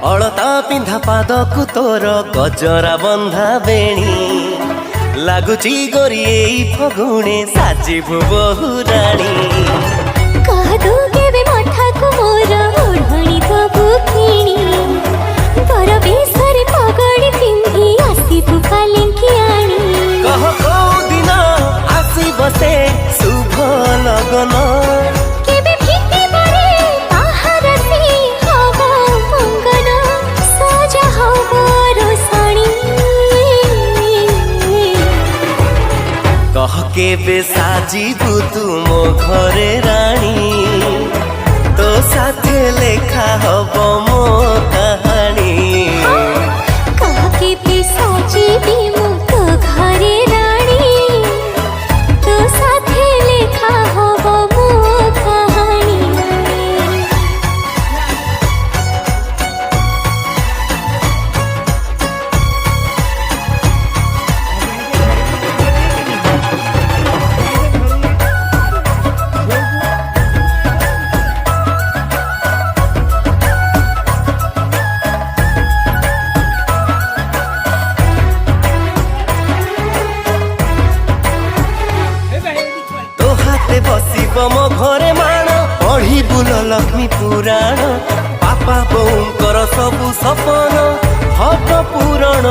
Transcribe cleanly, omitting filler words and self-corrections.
अलता पिंधा पादकु तोर गजरा बंधा बेणी लगुची गोरी एई फगुणे साजिबु बहुराणी कहदु केबे मठाकु मोर ओढ़णी दबु किणी बर बेसरे पगड़ी पिंधी आसिबु पालिंकी आणी कह को दिन आसी बसे शुभ लगन केबे फिटी पड़े ताहार से हवा मंगन सजा हवा रोसणी कह केबे साजिबु तुम घरे रानी तो साथे लेखा हब मो कहानी कह केबे साजिबी मु तो घरे रानी तो साथे लेखा हब मो कहानी तो हाथे बसिब मो घरे माण पढ़ी बुल लक्ष्मी पुराण बापा बोऊंकर सबु सपन हब पूरण